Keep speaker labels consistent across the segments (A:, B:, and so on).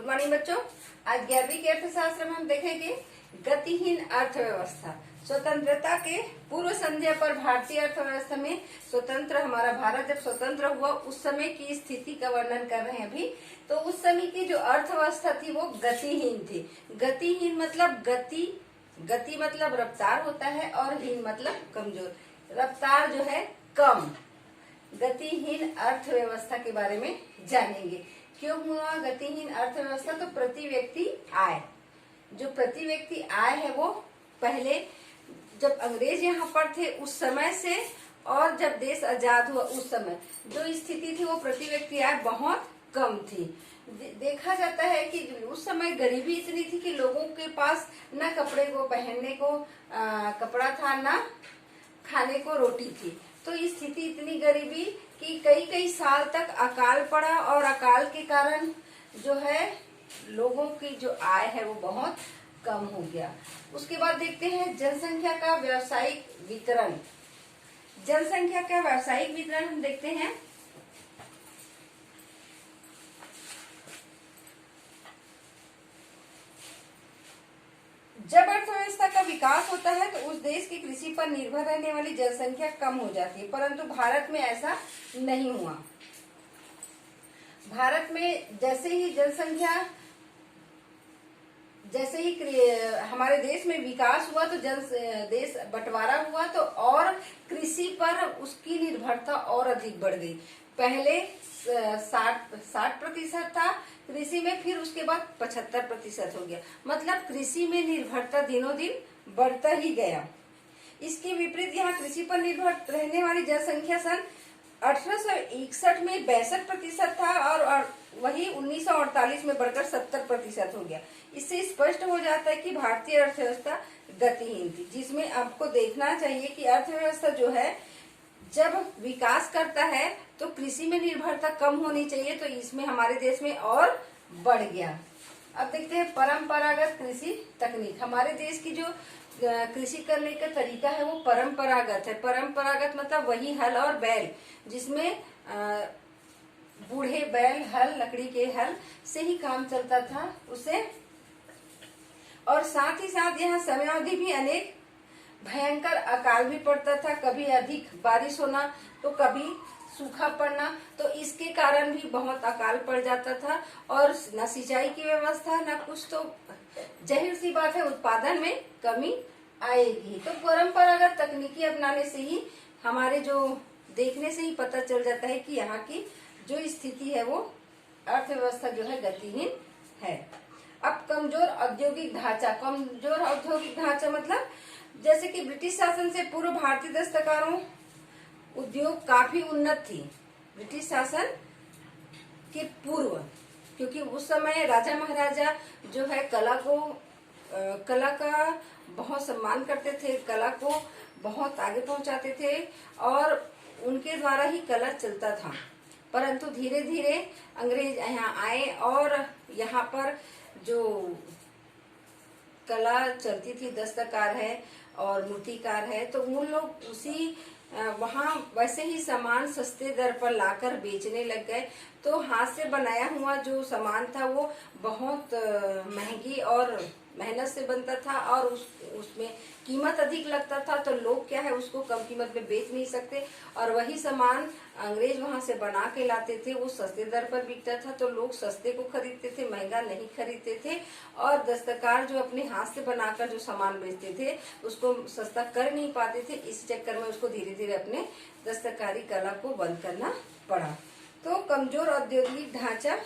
A: Good morning बच्चों। आज 11वीं के अर्थशास्त्र में हम देखेंगे गतिहीन अर्थव्यवस्था। स्वतंत्रता के पूर्व संध्या पर भारतीय अर्थव्यवस्था में स्वतंत्र हमारा भारत जब स्वतंत्र हुआ उस समय की स्थिति का वर्णन कर रहे हैं अभी। तो उस समय की जो अर्थव्यवस्था थी वो गतिहीन थी। गतिहीन मतलब गति मतलब रफ्तार होता है और हीन मतलब कमजोर। रफ्तार जो है कम। गतिहीन अर्थव्यवस्था के बारे में जानेंगे। क्यों हुआ गतिहीन अर्थव्यवस्था? तो प्रति व्यक्ति आय, जो प्रति व्यक्ति आय है वो पहले जब अंग्रेज यहाँ पर थे उस समय से और जब देश आजाद हुआ उस समय जो स्थिति थी वो प्रति व्यक्ति आय बहुत कम थी। देखा जाता है कि उस समय गरीबी इतनी थी कि लोगों के पास न कपड़े को पहनने को कपड़ा था, न खाने को रोटी थी। तो इस स्थिति इतनी गरीबी कि कई कई साल तक अकाल पड़ा और अकाल के कारण जो है लोगों की जो आय है वो बहुत कम हो गया। उसके बाद देखते हैं जनसंख्या का व्यावसायिक वितरण। जनसंख्या का व्यावसायिक वितरण हम देखते हैं। जब अर्थव्यवस्था का विकास होता है तो उस देश की कृषि पर निर्भर रहने वाली जनसंख्या कम हो जाती है, परंतु भारत में ऐसा नहीं हुआ। भारत में जैसे ही हमारे देश में विकास हुआ तो देश बंटवारा हुआ तो और कृषि पर उसकी निर्भरता और अधिक बढ़ गई। पहले 60% था कृषि में, फिर उसके बाद 75% हो गया। मतलब कृषि में निर्भरता दिनों दिन बढ़ता ही गया। इसके विपरीत यहाँ कृषि पर निर्भर रहने वाली जनसंख्या सन 1861 में 62% था और वही 1948 में बढ़कर 70% हो गया। इससे स्पष्ट हो जाता है कि भारतीय अर्थव्यवस्था गतिहीन थी, जिसमें आपको देखना चाहिए कि अर्थव्यवस्था जो है जब विकास करता है तो कृषि में निर्भरता कम होनी चाहिए, तो इसमें हमारे देश में और बढ़ गया। अब देखते हैं परंपरागत कृषि तकनीक। हमारे देश की जो कृषि करने का तरीका है वो परंपरागत है। परंपरागत मतलब वही हल और बैल, जिसमें बूढ़े बैल हल, लकड़ी के हल से ही काम चलता था उसे। और साथ ही साथ यहाँ समयावधि भी अनेक भयंकर अकाल भी पड़ता था, कभी अधिक बारिश होना तो कभी सूखा पड़ना, तो इसके कारण भी बहुत अकाल पड़ जाता था और न सिंचाई की व्यवस्था न कुछ, तो जाहिर सी बात है उत्पादन में कमी आएगी। तो परंपरागत तकनीकी अपनाने से ही हमारे जो देखने से ही पता चल जाता है कि यहाँ की जो स्थिति है वो अर्थव्यवस्था जो है गतिहीन है। अब कमजोर औद्योगिक ढांचा। कमजोर औद्योगिक ढांचा मतलब जैसे कि ब्रिटिश शासन से पूर्व भारतीय दस्तकारों उद्योग काफी उन्नत थी। ब्रिटिश शासन के पूर्व, क्योंकि उस समय राजा महाराजा जो है कला का बहुत सम्मान करते थे, कला को बहुत आगे पहुंचाते थे और उनके द्वारा ही कला चलता था। परंतु धीरे धीरे अंग्रेज यहाँ आए और यहाँ पर जो कला चलती थी, दस्तकार है और मूर्तिकार है, तो उन लोग उसी वहाँ वैसे ही सामान सस्ते दर पर लाकर बेचने लग गए। तो हाथ से बनाया हुआ जो सामान था वो बहुत महंगी और मेहनत से बनता था और उसमें कीमत अधिक लगता था, तो लोग क्या है उसको कम कीमत में बेच नहीं सकते। और वही सामान अंग्रेज वहां से बना के लाते थे, वो सस्ते दर पर बिकता था, तो लोग सस्ते को खरीदते थे, महंगा नहीं खरीदते थे। और दस्तकार जो अपने हाथ से बनाकर जो सामान बेचते थे उसको सस्ता कर नहीं पाते थे, इस चक्कर में उसको धीरे धीरे अपने दस्तकारी कला को बंद करना पड़ा। तो कमजोर औद्योगिक ढांचा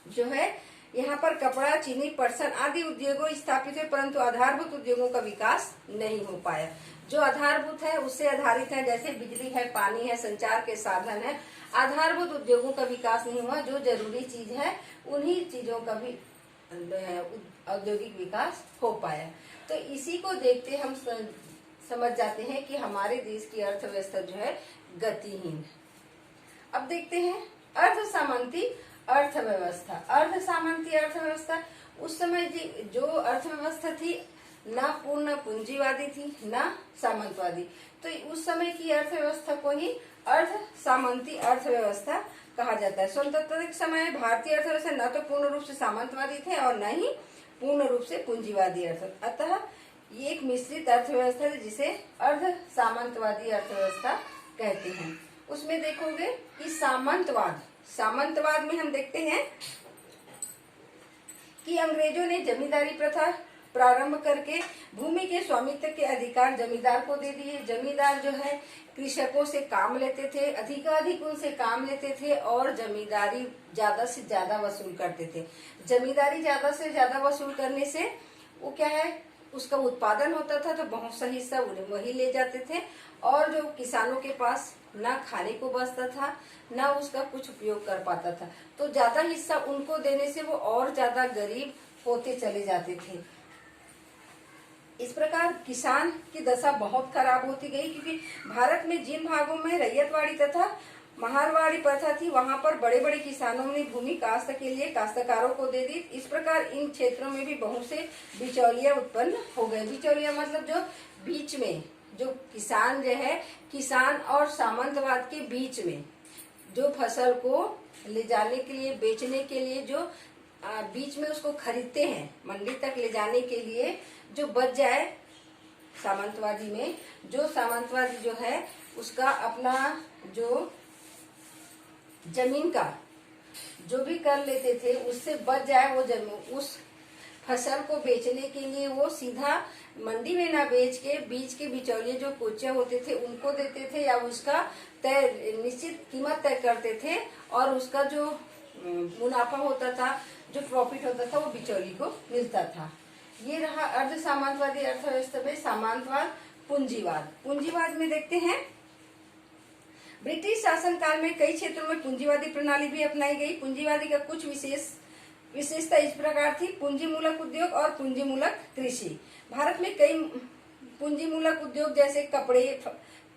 A: जो है, यहाँ पर कपड़ा, चीनी, पटसन आदि उद्योगों स्थापित है, परंतु आधारभूत उद्योगों का विकास नहीं हो पाया। जो आधारभूत है उससे आधारित है, जैसे बिजली है, पानी है, संचार के साधन है। आधारभूत उद्योगों का विकास नहीं हुआ। जो जरूरी चीज है उन्हीं चीजों का भी औद्योगिक विकास हो पाया। तो इसी को देखते हम समझ जाते हैं कि हमारे देश की अर्थव्यवस्था जो है गतिहीन। अब देखते हैं अर्ध सामंती अर्थव्यवस्था। अर्ध सामंती अर्थव्यवस्था उस समय जो अर्थव्यवस्था थी न पूर्ण पूंजीवादी थी न सामंतवादी, तो उस समय की अर्थव्यवस्था को ही अर्ध सामंती अर्थव्यवस्था कहा जाता है। स्वतंत्रता के समय भारतीय अर्थव्यवस्था न तो पूर्ण रूप से सामंतवादी थे और न ही पूर्ण रूप से पूंजीवादी अतः ये एक मिश्रित अर्थव्यवस्था है जिसे अर्ध सामंतवादी अर्थव्यवस्था कहते हैं। उसमें देखोगे कि सामंतवाद में हम देखते हैं कि अंग्रेजों ने जमींदारी प्रथा प्रारंभ करके भूमि के स्वामित्व के अधिकार जमींदार को दे दिए। जमींदार जो है कृषकों से काम लेते थे, अधिकाधिक उनसे काम लेते थे और जमींदारी ज्यादा से ज्यादा वसूल करते थे। जमींदारी ज्यादा से ज्यादा वसूल करने से वो क्या है, उसका उत्पादन होता था तो बहुत सा हिस्सा वही ले जाते थे और जो किसानों के पास ना खाने को बचता था ना उसका कुछ उपयोग कर पाता था, तो ज्यादा हिस्सा उनको देने से वो और ज्यादा गरीब होते चले जाते थे। इस प्रकार किसान की दशा बहुत खराब होती गई, क्योंकि भारत में जिन भागों में रैयतवाड़ी तथा महारवाड़ी प्रथा थी वहां पर बड़े बड़े किसानों ने भूमि काश्त के लिए काश्तकारों को दे दी। इस प्रकार इन क्षेत्रों में भी बहुत से बिचौलिया उत्पन्न हो गए। बिचौलिया मतलब जो बीच में जो किसान जो है, किसान और सामंतवाद के बीच में जो फसल को ले जाने के लिए, बेचने के लिए जो बीच में उसको खरीदते हैं, मंडी तक ले जाने के लिए जो बच जाए सामंतवादी में, जो सामंतवादी जो है उसका अपना जो जमीन का जो भी कर लेते थे उससे बच जाए, वो जमीन उस फसल को बेचने के लिए वो सीधा मंडी में ना बेच के बीच के बिचौलिए जो कोचिया होते थे उनको देते थे या उसका तय निश्चित कीमत तय करते थे और उसका जो मुनाफा होता था, जो प्रॉफिट होता था वो बिचौली को मिलता था। ये रहा अर्ध सामंतवादी अर्थव्यवस्था में सामंतवाद। पूंजीवाद में देखते हैं ब्रिटिश शासन काल में कई क्षेत्रों में पूंजीवादी प्रणाली भी अपनाई गई। पूंजीवादी का कुछ विशेषता इस प्रकार थी: पूंजी मूलक उद्योग और पूंजी मूलक कृषि। भारत में कई पूंजी मूलक उद्योग जैसे कपड़े,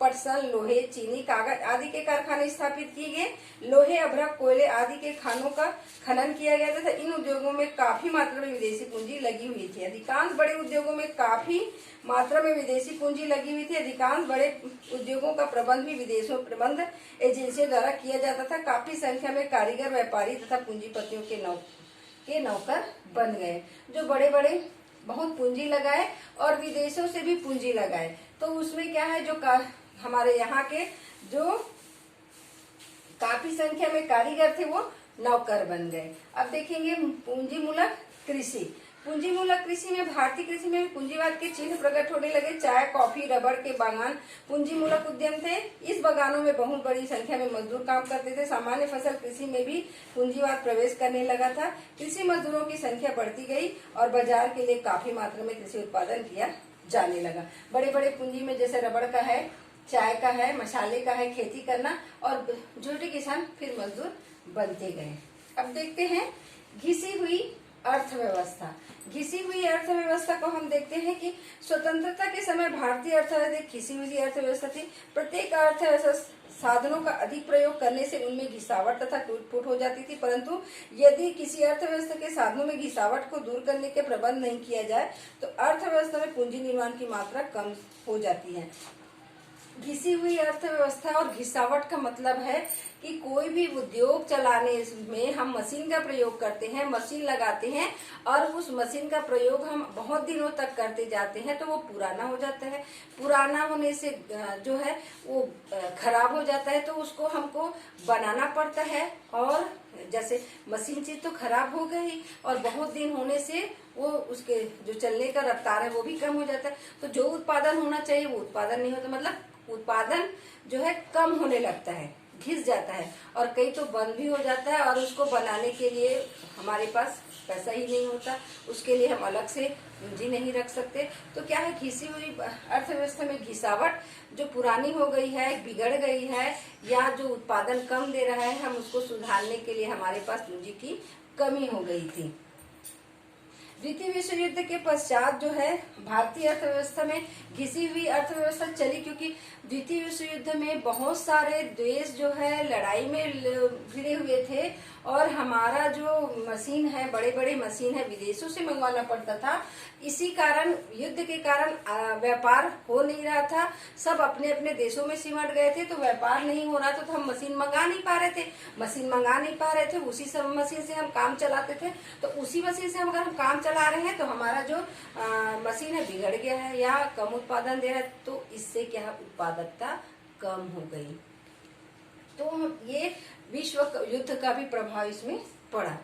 A: पटसन, लोहे, चीनी, कागज आदि के कारखाने स्थापित किए गए। लोहे, अभ्रक, कोयले आदि के खानों का खनन किया गया तथा इन उद्योगों में काफी मात्रा में विदेशी पूंजी लगी हुई थी। अधिकांश बड़े उद्योगों में काफी मात्रा में विदेशी पूंजी लगी हुई थी। अधिकांश बड़े उद्योगों का प्रबंध भी विदेशों प्रबंध एजेंसियों द्वारा किया जाता था। काफी संख्या में कारीगर, व्यापारी तथा पूंजीपतियों के नौकर बन गए, जो बड़े बड़े बहुत पूंजी लगाए और विदेशों से भी पूंजी लगाए। तो उसमें क्या है, जो हमारे यहाँ के जो काफी संख्या में कारीगर थे वो नौकर बन गए। अब देखेंगे पूंजी मूलक कृषि। पूंजी मूलक कृषि में भारतीय कृषि में पूंजीवाद के चिन्ह प्रकट होने लगे। चाय, कॉफी, रबड़ के बागान पूंजी मूलक उद्यम थे। इस बागानों में बहुत बड़ी संख्या में मजदूर काम करते थे। सामान्य फसल कृषि में भी पूंजीवाद प्रवेश करने लगा था। कृषि मजदूरों की संख्या बढ़ती गई और बाजार के लिए काफी मात्रा में कृषि उत्पादन किया जाने लगा। बड़े बड़े पूंजी में जैसे रबड़ का है, चाय का है, मसाले का है, खेती करना, और छोटे किसान फिर मजदूर बनते गए। अब देखते हैं घिसी हुई अर्थव्यवस्था। घिसी हुई अर्थव्यवस्था को हम देखते हैं कि स्वतंत्रता के समय भारतीय अर्थव्यवस्था घिसी हुई अर्थव्यवस्था थी। प्रत्येक अर्थव्यवस्था साधनों का अधिक प्रयोग करने से उनमें घिसावट तथा टूट-फूट हो जाती थी, परंतु यदि किसी अर्थव्यवस्था के साधनों में घिसावट को दूर करने के प्रबंध नहीं किया जाए तो अर्थव्यवस्था में पूंजी निर्माण की मात्रा कम हो जाती है। घिसी हुई अर्थव्यवस्था और घिसावट का मतलब है कि कोई भी उद्योग चलाने में हम मशीन का प्रयोग करते हैं, मशीन लगाते हैं और उस मशीन का प्रयोग हम बहुत दिनों तक करते जाते हैं तो वो पुराना हो जाता है। पुराना होने से जो है वो खराब हो जाता है, तो उसको हमको बनाना पड़ता है। और जैसे मशीन चीज तो खराब हो गई और बहुत दिन होने से वो उसके जो चलने का रफ्तार है वो भी कम हो जाता है, तो जो उत्पादन होना चाहिए वो उत्पादन नहीं होता, मतलब उत्पादन जो है कम होने लगता है, घिस जाता है और कई तो बंद भी हो जाता है। और उसको बनाने के लिए हमारे पास पैसा ही नहीं होता, उसके लिए हम अलग से पूंजी नहीं रख सकते। तो क्या है, घिसी हुई अर्थव्यवस्था में घिसावट जो पुरानी हो गई है, बिगड़ गई है या जो उत्पादन कम दे रहा है, हम उसको सुधारने के लिए हमारे पास पूंजी की कमी हो गई थी। द्वितीय विश्व युद्ध के पश्चात जो है भारतीय अर्थव्यवस्था में घिसी हुई अर्थव्यवस्था चली, क्योंकि द्वितीय विश्व युद्ध में बहुत सारे देश जो है लड़ाई में भिड़े हुए थे और हमारा जो मशीन है, बड़े बड़े मशीन है, विदेशों से मंगवाना पड़ता था। इसी कारण, युद्ध के कारण व्यापार हो नहीं रहा था, सब अपने अपने देशों में सिमट गए थे, तो व्यापार नहीं हो रहा था, तो हम मशीन मंगा नहीं पा रहे थे। मशीन मंगा नहीं पा रहे थे, उसी सब मशीन से हम काम चलाते थे। तो उसी मशीन से अगर हम काम चला रहे हैं तो हमारा जो मशीन है बिगड़ गया है या कम उत्पादन दे रहा है, तो इससे क्या है, उत्पादकता कम हो गई। तो ये विश्व युद्ध का भी प्रभाव इसमें पड़ा।